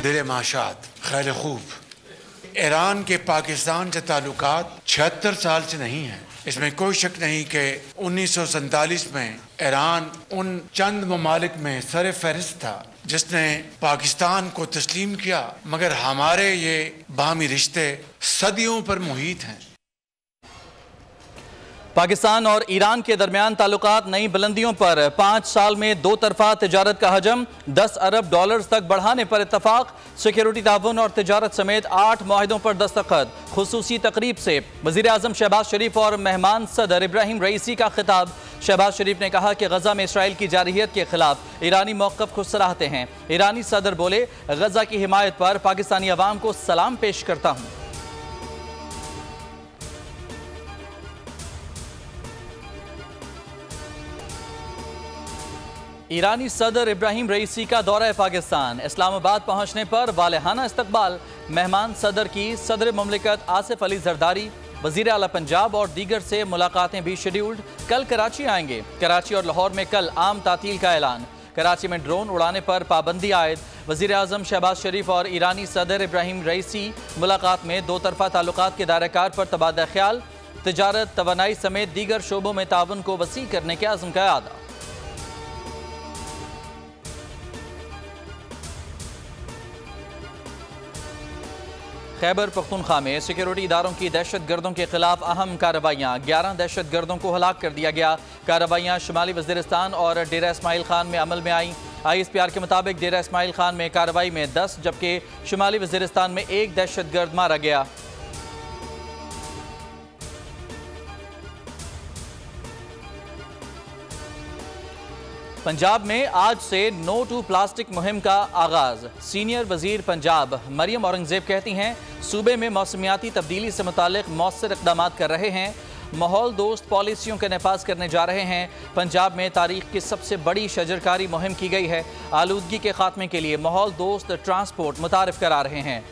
दिल माशात खैर खूब। ईरान के पाकिस्तान से ताल्लुकात 76 साल से नहीं है। इसमें कोई शक नहीं कि 1947 में ईरान उन चंद ममालिक में सर फहरिस्त था जिसने पाकिस्तान को तस्लीम किया, मगर हमारे ये बाहमी रिश्ते सदियों पर मुहित हैं। पाकिस्तान और ईरान के दरमियान ताल्लुकात नई बुलंदियों पर। 5 साल में 2 तरफा तिजारत का हजम 10 अरब डॉलर्स तक बढ़ाने पर इत्तफाक। सिक्योरिटी ताउन और तिजारत समेत 8 मुआहिदों पर दस्तखत। खुसूसी तकरीब से वजीर आजम शहबाज शरीफ और मेहमान सदर इब्राहिम रईसी का खिताब। शहबाज शरीफ ने कहा कि गजा में इसराइल की जारहियत के खिलाफ ईरानी मौक़िफ़ को सराहते हैं। ईरानी सदर बोले, गजा की हिमायत पर पाकिस्तानी अवाम को सलाम पेश करता हूँ। ईरानी सदर इब्राहिम रईसी का दौरा पाकिस्तान। इस्लामाबाद पहुंचने पर वालेहाना इस्तकबाल। मेहमान सदर की सदर मुमलिकत आसिफ अली जरदारी, वजीर आला पंजाब और दीगर से मुलाकातें भी शेड्यूल्ड। कल कराची आएंगे। कराची और लाहौर में कल आम तातील का ऐलान। कराची में ड्रोन उड़ाने पर पाबंदी आयद। वजीर आजम शहबाज शरीफ और ईरानी सदर इब्राहिम रईसी मुलाकात में 2 तरफा ताल्लुकात के दायरेकार पर तबादला ख्याल। तिजारत, तवानाई समेत दीगर शोबों में ताउन को वसी करने के अज़्म का इरादा। खैबर पख्तूनख्वा में सिक्योरिटी इदारों की दहशत गर्दों के खिलाफ अहम कार्रवाइयाँ। 11 दहशत गर्दों को हलाक कर दिया गया। कार्रवाइयाँ शुमाली वज़ीरिस्तान और डेरा इस्माइल खान में अमल में आई। ISPR के मुताबिक डेरा इस्माइल खान में कार्रवाई में 10 जबकि शुमाली वज़ीरिस्तान में 1 दहशत गर्द मारा गया। पंजाब में आज से नो टू प्लास्टिक मुहिम का आगाज। सीनियर वजीर पंजाब मरियम औरंगजेब कहती हैं, सूबे में मौसमियाती तब्दीली से मुतालिक मौसर इक़दाम कर रहे हैं, माहौल दोस्त पॉलिसियों का नफाज करने जा रहे हैं। पंजाब में तारीख की सबसे बड़ी शजरकारी मुहिम की गई है। आलूदगी के खात्मे के लिए माहौल दोस्त ट्रांसपोर्ट मुतारिफ करा रहे हैं।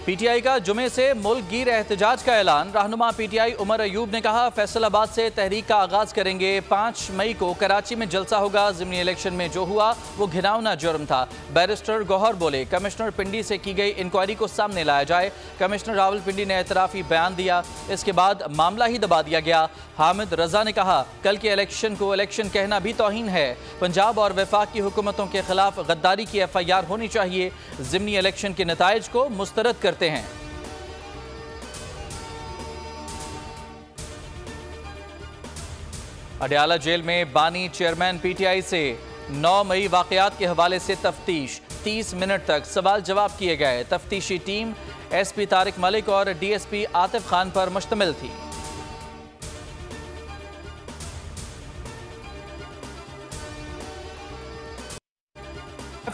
PTI का जुमे से मुल्क गिर एहतजाज का ऐलान। रहनुमा PTI उमर अयूब ने कहा, फैसलाबाद से तहरीक का आगाज करेंगे। 5 मई को कराची में जलसा होगा। ज़िमनी इलेक्शन में जो हुआ वो घिनौना जुर्म था। बैरिस्टर गौहर बोले, कमिश्नर पिंडी से की गई इंक्वायरी को सामने लाया जाए। कमिश्नर रावलपिंडी ने एतराफ़ी बयान दिया, इसके बाद मामला ही दबा दिया गया। हामिद रजा ने कहा, कल के इलेक्शन को इलेक्शन कहना भी तौहीन है। पंजाब और वफाक की हुकूमतों के खिलाफ गद्दारी की FIR होनी चाहिए। ज़िमनी इलेक्शन के नताइज को मुस्तरद करते हैं। अडयाला जेल में बानी चेयरमैन PTI से 9 मई वाकयात के हवाले से तफ्तीश। 30 मिनट तक सवाल जवाब किए गए। तफ्तीशी टीम SP तारिक मलिक और DSP आतिफ खान पर मुश्तमिल थी।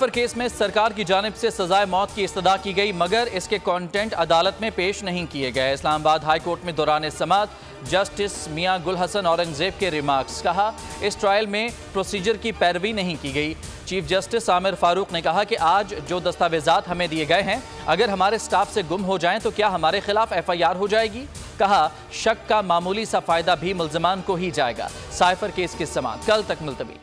केस में सरकार की जानिब से सजाए मौत की इस्तदा की गई, मगर इसके कंटेंट अदालत में पेश नहीं किए गए। इस्लामाबाद हाई कोर्ट में दौरान समाअत जस्टिस मियां गुल हसन औरंगजेब के रिमार्क्स। कहा, इस ट्रायल में प्रोसीजर की पैरवी नहीं की गई। चीफ जस्टिस आमिर फारूक ने कहा कि आज जो दस्तावेजात हमें दिए गए हैं, अगर हमारे स्टाफ से गुम हो जाएं तो क्या हमारे खिलाफ FIR हो जाएगी। कहा, शक का मामूली सा फायदा भी मुल्जमान को ही जाएगा। साइफर केस की समाअत कल तक मुलतवी।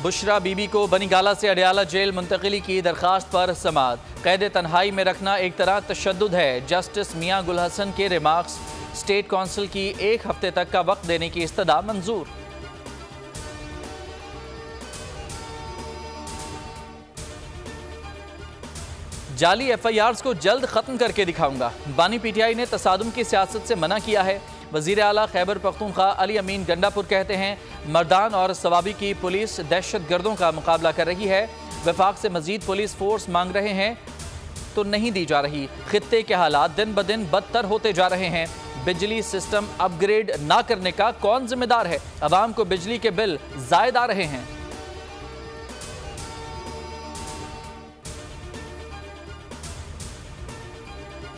बुशरा बीबी को बनीगाला से अडयाला जेल मुंतकिली की दरख्वास्त पर समाअत। कैद तन्हाई में रखना एक तरह तशद्दुद है। जस्टिस मियां गुल हसन के रिमार्क्स। स्टेट काउंसिल की 1 हफ्ते तक का वक्त देने की इस्तदा मंजूर। जाली FIRs को जल्द खत्म करके दिखाऊंगा। बानी PTI ने तसादुम की सियासत से मना किया है। वज़ीर आला खैबर पख्तूनख्वा अली अमीन गंडापुर कहते हैं, मर्दान और सवाबी की पुलिस दहशत गर्दों का मुकाबला कर रही है। वफाक से मजीद पुलिस फोर्स मांग रहे हैं तो नहीं दी जा रही। खित्ते के हालात दिन ब दिन बदतर होते जा रहे हैं। बिजली सिस्टम अपग्रेड ना करने का कौन जिम्मेदार है। अवाम को बिजली के बिल जायद आ रहे हैं।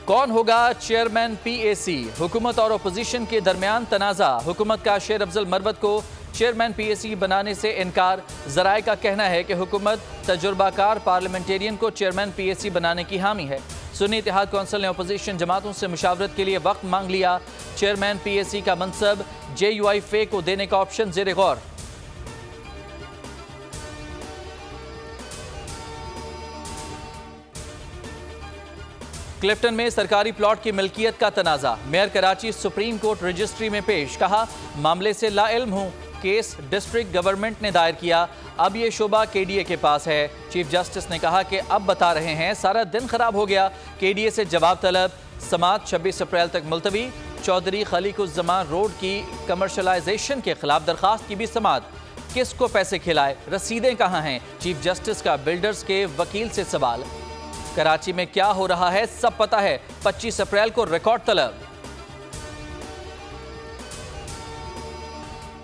कौन होगा चेयरमैन PAC। हुकूमत और अपोजिशन के दरमियान तनाज़ा। हुकूमत का शेर अफजल मरवत को चेयरमैन PAC बनाने से इनकार। जराए का कहना है कि हुकूमत तजुर्बाकार पार्लियामेंटेरियन को चेयरमैन PAC बनाने की हामी है। सुन्नी इत्तेहाद कौंसिल ने अपोजिशन जमातों से मुशावरत के लिए वक्त मांग लिया। चेयरमैन PAC का मनसब JUI फे को देने का ऑप्शन ज़ेर गौर। क्लिफ्टन में सरकारी प्लॉट की मिल्कियत का तनाजा। Mayor Karachi supreme court registry में पेश। कहा, मामले से लाइल्म हूं। केस डिस्ट्रिक्ट गवर्नमेंट ने दायर किया। अब ये शोबा KDA के पास है। चीफ जस्टिस ने कहा कि अब बता रहे हैं सारा दिन खराब हो गया। KDA से जवाब तलब। समात 26 अप्रैल तक मुलतवी। चौधरी खलीकुज़्ज़मान रोड की कमर्शलाइजेशन के खिलाफ दरखास्त की भी समात। किसको पैसे खिलाए, रसीदें कहाँ हैं? चीफ जस्टिस का बिल्डर्स के वकील से सवाल। कराची में क्या हो रहा है सब पता है। 25 अप्रैल को रिकॉर्ड तलब।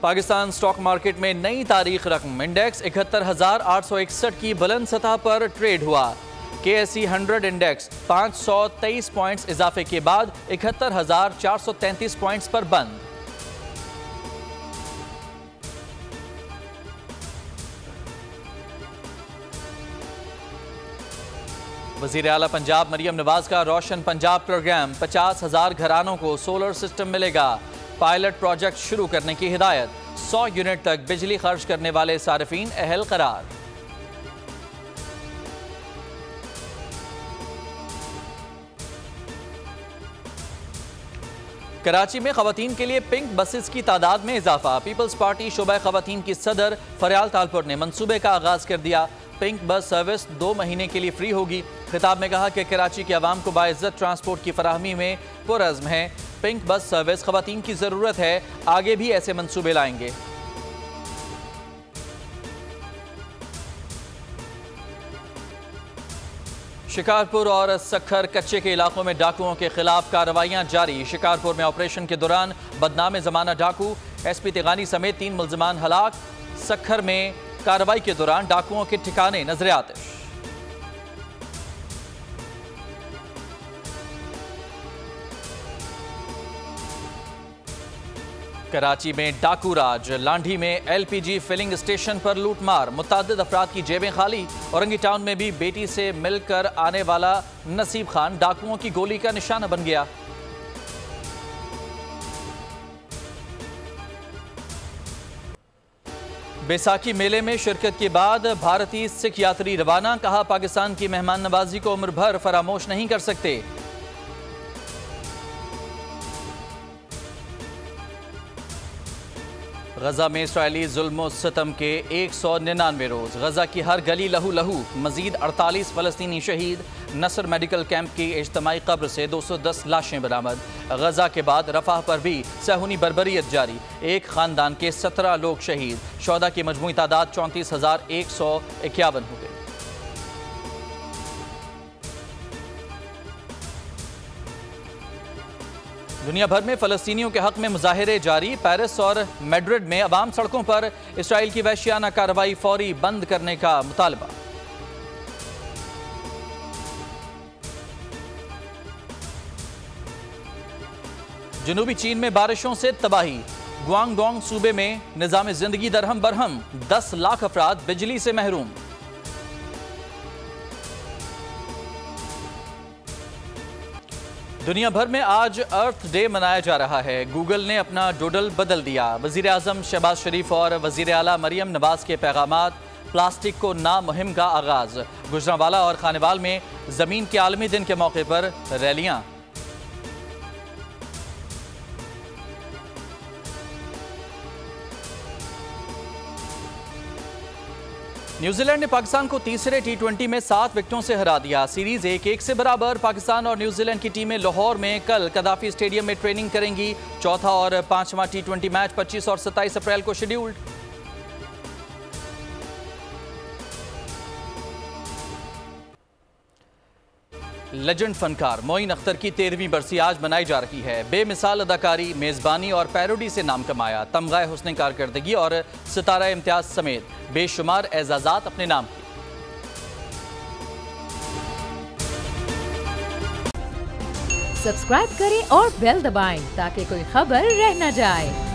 पाकिस्तान स्टॉक मार्केट में नई तारीख रकम। इंडेक्स 71,861 की बुलंद सतह पर ट्रेड हुआ। KSE 100 इंडेक्स 523 पॉइंट्स इजाफे के बाद 71,433 पॉइंट्स पर बंद। वज़ीर आला पंजाब मरियम नवाज का रोशन पंजाब प्रोग्राम। 50,000 घरानों को सोलर सिस्टम मिलेगा। पायलट प्रोजेक्ट शुरू करने की हिदायत। 100 यूनिट तक बिजली खर्च करने वाले सारिफीन अहल करार। कराची में खवातीन के लिए पिंक बसेस की तादाद में इजाफा। पीपल्स पार्टी शोबा खवातीन की सदर फरियाल तालपुर ने मंसूबे का आगाज कर दिया। पिंक बस सर्विस 2 महीने के लिए फ्री होगी। खिताब में कहा कि कराची के अवाम को बाइज्जत ट्रांसपोर्ट की फराहमी में पुरअज़्म है। पिंक बस सर्विस खवातीन की ज़रूरत है, आगे भी ऐसे मंसूबे लाएंगे। शिकारपुर और सखर कच्चे के इलाकों में डाकुओं के खिलाफ कार्रवाइयां जारी। शिकारपुर में ऑपरेशन के दौरान बदनाम जमाना डाकू SP तिगानी समेत 3 मुल्ज़िमान हलाक। सखर में कार्रवाई के दौरान डाकुओं के ठिकाने नजर आतिश। कराची में डाकू राज। लांढी में LPG फिलिंग स्टेशन पर लूटमार। मुतअद्दिद अफराद की जेबें खाली। औरंगी टाउन में भी बेटी से मिलकर आने वाला नसीब खान डाकुओं की गोली का निशाना बन गया। बैसाखी मेले में शिरकत के बाद भारतीय सिख यात्री रवाना। कहा, पाकिस्तान की मेहमान नवाजी को उम्र भर फरामोश नहीं कर सकते। गजा में इस्राएली जुल्म सितम के 199 रोज। गजा की हर गली लहू लहू। मजीद 48 फलस्तीनी शहीद। नसर मेडिकल कैंप की इज्तमाई कब्र से 210 लाशें बरामद। गजा के बाद रफाह पर भी सहूनी बर्बरियत जारी। एक खानदान के 17 लोग शहीद। शोहदा की मजमूई तादाद 34,151 हो गई। दुनिया भर में फ़लस्तीनियों के हक में मुजाहिरे जारी। पेरिस और मैड्रिड में अवाम सड़कों पर। इसराइल की वहशियाना कार्रवाई फौरी बंद करने का मुतालबा। जनूबी चीन में बारिशों से तबाही। गुआंगडोंग सूबे में निज़ाम जिंदगी दरहम बरहम। 10 लाख अफराद बिजली से महरूम। दुनिया भर में आज अर्थ डे मनाया जा रहा है। गूगल ने अपना डूडल बदल दिया। वज़ीर आज़म शहबाज शरीफ और वज़ीर आला मरियम नवाज के पैगामात। प्लास्टिक को ना मुहिम का आगाज। गुजरांवाला और खानेवाल में ज़मीन के आलमी दिन के मौके पर रैलियां। न्यूजीलैंड ने पाकिस्तान को तीसरे T20 में 7 विकेटों से हरा दिया। सीरीज 1-1 से बराबर। पाकिस्तान और न्यूजीलैंड की टीमें लाहौर में कल कदाफी स्टेडियम में ट्रेनिंग करेंगी। चौथा और 5वां T20 मैच 25 और 27 अप्रैल को शेड्यूल्ड। लेजेंड फनकार मोइन अख्तर की 13वीं बरसी आज मनाई जा रही है। बेमिसाल अदाकारी, मेज़बानी और पैरोडी से नाम कमाया। तमगाए हुस्न कारकर्दगी और सितारा इम्तियाज समेत बेशुमार एजाज़ात अपने नाम किए। सब्सक्राइब करें और बेल दबाएं ताकि कोई खबर रह न जाए।